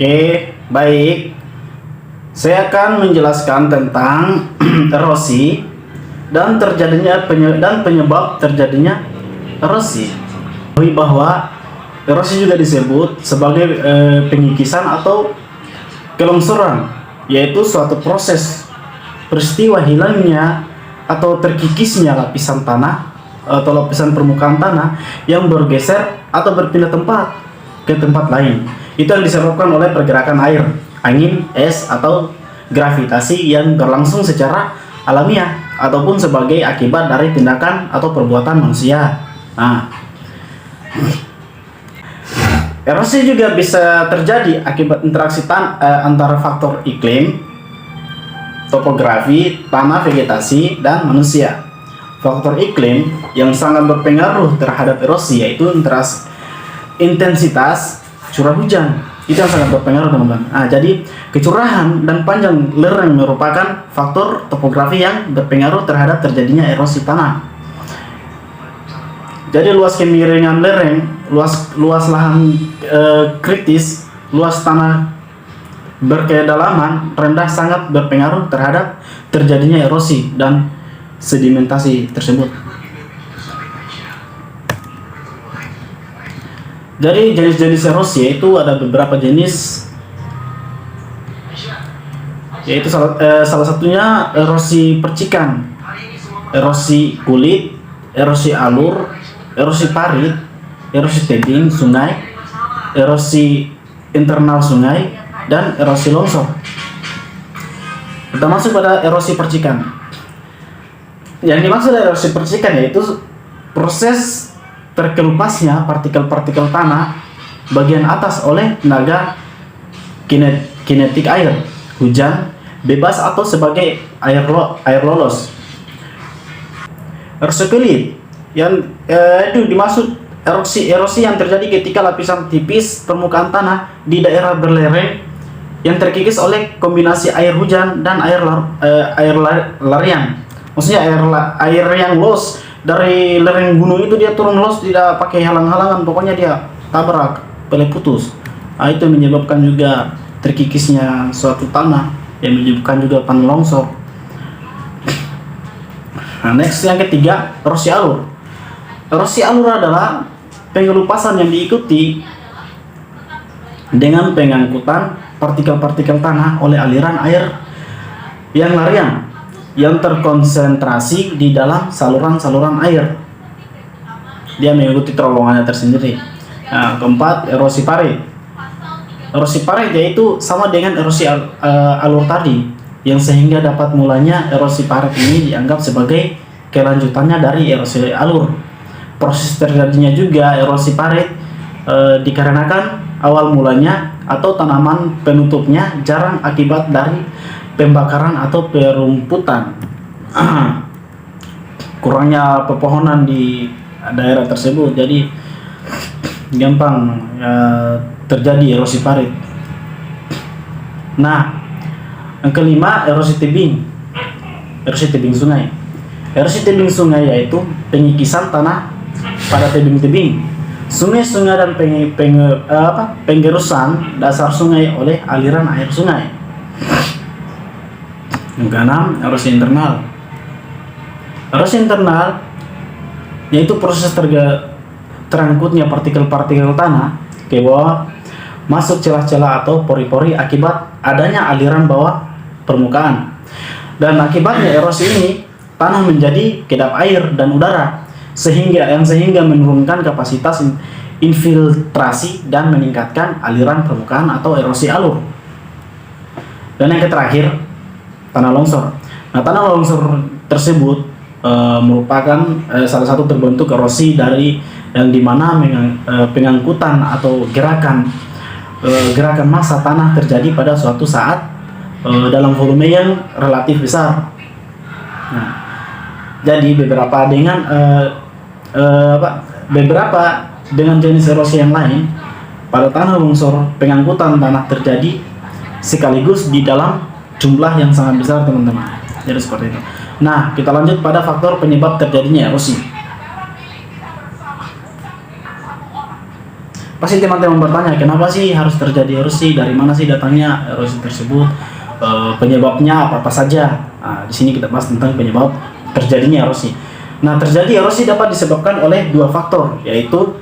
Oke, baik. Saya akan menjelaskan tentang erosi dan penyebab terjadinya erosi. Bahwa erosi juga disebut sebagai pengikisan atau kelongsoran, yaitu suatu proses peristiwa hilangnya atau terkikisnya lapisan tanah atau lapisan permukaan tanah yang bergeser atau berpindah tempat ke tempat lain. Itu yang disebabkan oleh pergerakan air, angin, es, atau gravitasi yang berlangsung secara alamiah ataupun sebagai akibat dari tindakan atau perbuatan manusia. Erosi juga bisa terjadi akibat interaksi antara faktor iklim, topografi, tanah, vegetasi, dan manusia. Faktor iklim yang sangat berpengaruh terhadap erosi yaitu intensitas curah hujan. Itu yang sangat berpengaruh, teman-teman. Jadi kecurahan dan panjang lereng merupakan faktor topografi yang berpengaruh terhadap terjadinya erosi tanah. Jadi luas kemiringan lereng, luas lahan kritis, luas tanah berkedalaman rendah sangat berpengaruh terhadap terjadinya erosi dan sedimentasi tersebut. Jadi jenis-jenis erosi itu ada beberapa jenis, yaitu salah satunya erosi percikan, erosi kulit, erosi alur, erosi parit, erosi tebing sungai, erosi internal sungai, dan erosi longsor. Kita masuk pada erosi percikan. Yang dimaksud dari erosi percikan yaitu proses terkelupasnya partikel-partikel tanah bagian atas oleh tenaga kinetik air, hujan, bebas atau sebagai air lolos. Erosi kulit yang itu dimaksud erosi yang terjadi ketika lapisan tipis permukaan tanah di daerah berlereng yang terkikis oleh kombinasi air hujan dan air larian. Maksudnya air yang los dari lereng gunung itu dia turun los, tidak pakai halang-halangan, pokoknya dia tabrak, pelek putus. Itu menyebabkan juga terkikisnya suatu tanah, yang menyebabkan juga tanah longsor. Next yang ketiga, erosi alur. Erosi alur adalah pengelupasan yang diikuti dengan pengangkutan partikel-partikel tanah oleh aliran air yang larian yang terkonsentrasi di dalam saluran-saluran air. Dia mengikuti terowongannya tersendiri. Keempat, erosi parit. Erosi parit yaitu sama dengan erosi alur tadi, yang sehingga dapat mulanya erosi parit ini dianggap sebagai kelanjutannya dari erosi alur. Proses terjadinya juga erosi parit dikarenakan awal mulanya atau tanaman penutupnya jarang akibat dari pembakaran atau perumputan. Kurangnya pepohonan di daerah tersebut, jadi gampang terjadi erosi parit. Yang kelima, erosi tebing. Erosi tebing sungai. Erosi tebing sungai yaitu pengikisan tanah pada tebing-tebing, sungai-sungai dan penggerusan dasar sungai oleh aliran air sungai. Yang keenam, erosi internal. Erosi internal yaitu proses terangkutnya partikel-partikel tanah ke bawah masuk celah-celah atau pori-pori akibat adanya aliran bawah permukaan. Dan akibatnya erosi ini tanah menjadi kedap air dan udara sehingga menurunkan kapasitas infiltrasi dan meningkatkan aliran permukaan atau erosi alur. Dan yang terakhir, tanah longsor. Tanah longsor tersebut merupakan salah satu terbentuk erosi dari yang dimana pengangkutan atau gerakan massa tanah terjadi pada suatu saat dalam volume yang relatif besar. Jadi beberapa dengan jenis erosi yang lain, pada tanah longsor pengangkutan tanah terjadi sekaligus di dalam jumlah yang sangat besar, teman-teman. Jadi seperti itu. Kita lanjut pada faktor penyebab terjadinya erosi. Pasti teman-teman bertanya, kenapa sih harus terjadi erosi? Dari mana sih datangnya erosi tersebut? Penyebabnya apa saja? Nah, di sini kita bahas tentang penyebab terjadinya erosi. Nah, terjadi erosi dapat disebabkan oleh dua faktor, yaitu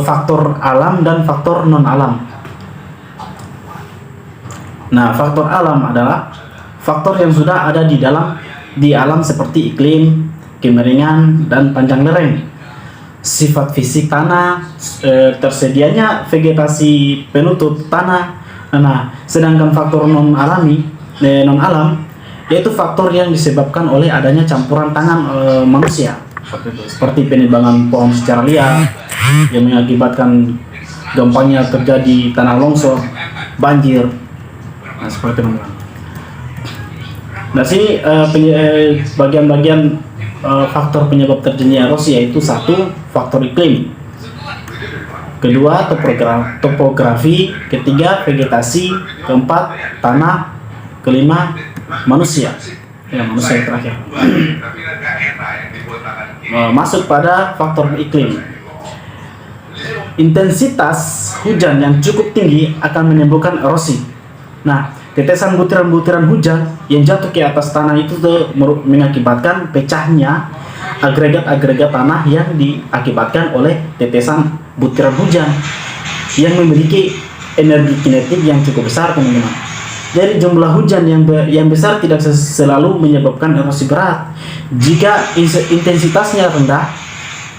faktor alam dan faktor non alam. Nah, faktor alam adalah faktor yang sudah ada di alam seperti iklim, kemiringan, dan panjang lereng. Sifat fisik tanah, tersedianya vegetasi penutup tanah. Nah, sedangkan faktor non alam yaitu faktor yang disebabkan oleh adanya campuran tangan manusia, seperti penebangan pohon secara liar yang mengakibatkan gampangnya terjadi tanah longsor, banjir. Nah, seperti teman-teman. Nah, sini bagian-bagian faktor penyebab terjadinya erosi, yaitu satu, faktor iklim, kedua, topografi, ketiga, vegetasi, keempat, tanah, kelima, manusia. Ya, manusia yang terakhir. Masuk pada faktor iklim. Intensitas hujan yang cukup tinggi akan menimbulkan erosi. Nah, tetesan butiran-butiran hujan yang jatuh ke atas tanah itu mengakibatkan pecahnya agregat-agregat tanah yang diakibatkan oleh tetesan butiran hujan yang memiliki energi kinetik yang cukup besar, teman-teman. Jadi jumlah hujan yang besar tidak selalu menyebabkan erosi berat. Jika intensitasnya rendah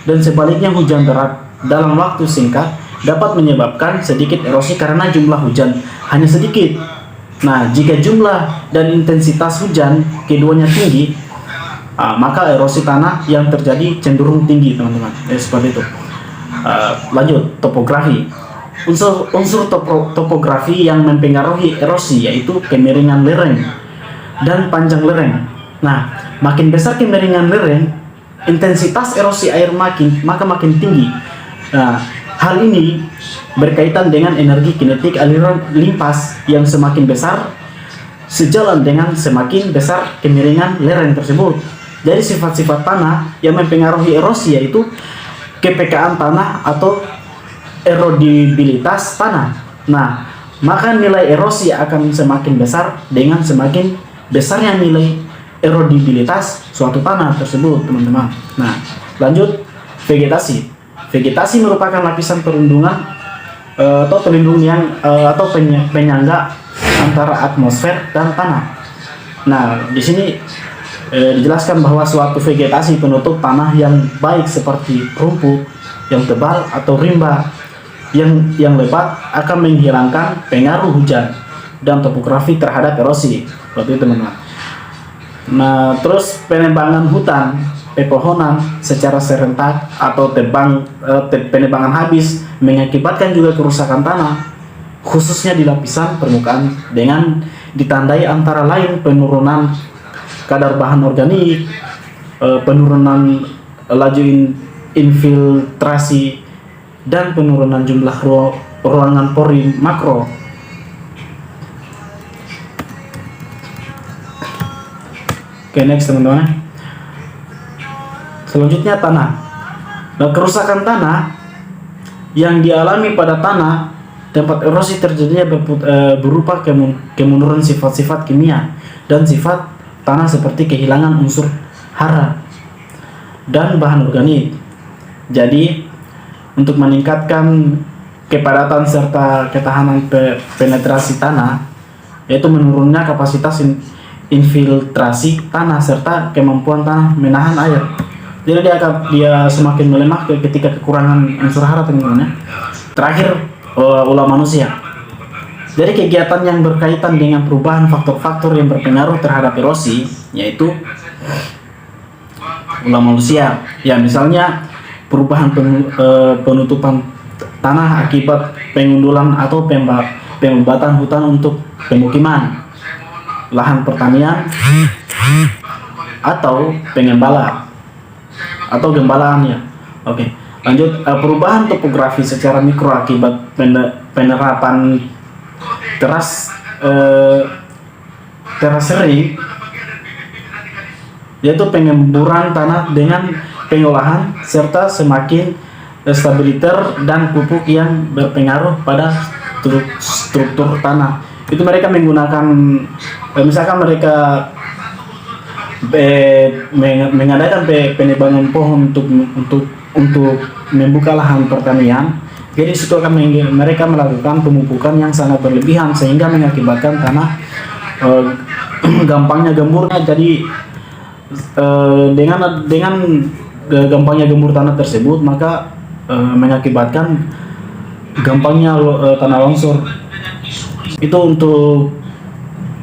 dan sebaliknya hujan berat dalam waktu singkat dapat menyebabkan sedikit erosi karena jumlah hujan hanya sedikit. Nah, jika jumlah dan intensitas hujan keduanya tinggi, maka erosi tanah yang terjadi cenderung tinggi, teman-teman. Seperti itu. Lanjut, topografi. Unsur topografi yang mempengaruhi erosi yaitu kemiringan lereng dan panjang lereng. Nah, makin besar kemiringan lereng, intensitas erosi air makin tinggi. Nah, hal ini berkaitan dengan energi kinetik aliran limpas yang semakin besar sejalan dengan semakin besar kemiringan lereng tersebut. Jadi sifat-sifat tanah yang mempengaruhi erosi yaitu kepekaan tanah atau erodibilitas tanah. Nah, maka nilai erosi akan semakin besar dengan semakin besarnya nilai erodibilitas suatu tanah tersebut, teman-teman. Nah, lanjut, vegetasi. Vegetasi merupakan lapisan perlindungan atau pelindung atau penyangga antara atmosfer dan tanah. Nah, di sini dijelaskan bahwa suatu vegetasi penutup tanah yang baik seperti rumput yang tebal atau rimba yang lebat akan menghilangkan pengaruh hujan dan topografi terhadap erosi. Seperti itu, teman-teman. Nah, terus penebangan hutan, pepohonan secara serentak atau penebangan habis mengakibatkan juga kerusakan tanah, khususnya di lapisan permukaan dengan ditandai antara lain penurunan kadar bahan organik, penurunan laju infiltrasi, dan penurunan jumlah ruangan pori makro. Oke, next, teman-teman. Selanjutnya, tanah. Nah, kerusakan tanah yang dialami pada tanah tempat erosi terjadinya berupa kemunduran sifat-sifat kimia dan sifat tanah seperti kehilangan unsur hara dan bahan organik. Jadi, untuk meningkatkan kepadatan serta ketahanan penetrasi tanah, yaitu menurunnya kapasitas infiltrasi tanah serta kemampuan tanah menahan air. Jadi dia semakin melemah ketika kekurangan unsur hara, teman-teman. Terakhir, ulah manusia. Jadi kegiatan yang berkaitan dengan perubahan faktor-faktor yang berpengaruh terhadap erosi, yaitu ulah manusia. Ya, misalnya perubahan penutupan tanah akibat pengundulan atau pembebatan hutan untuk pemukiman, lahan pertanian, atau gembalaan ya. Oke, lanjut, perubahan topografi secara mikro akibat penerapan teras sering, yaitu pengemburan tanah dengan pengolahan serta semakin stabilizer dan pupuk yang berpengaruh pada struktur tanah. Itu mereka menggunakan, misalkan mereka mengadakan penebangan pohon untuk membuka lahan pertanian. Jadi situ akan mereka melakukan pemupukan yang sangat berlebihan sehingga mengakibatkan tanah gampangnya gemburnya. Jadi dengan gampangnya gembur tanah tersebut, maka mengakibatkan gampangnya tanah longsor. Itu untuk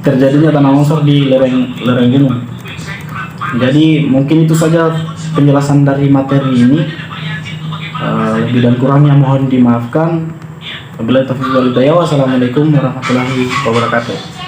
terjadinya tanah longsor di lereng gunung. Jadi mungkin itu saja penjelasan dari materi ini. Lebih dan kurangnya mohon dimaafkan. Wabillahi taufiq wal hidayah. Wassalamualaikum warahmatullahi wabarakatuh.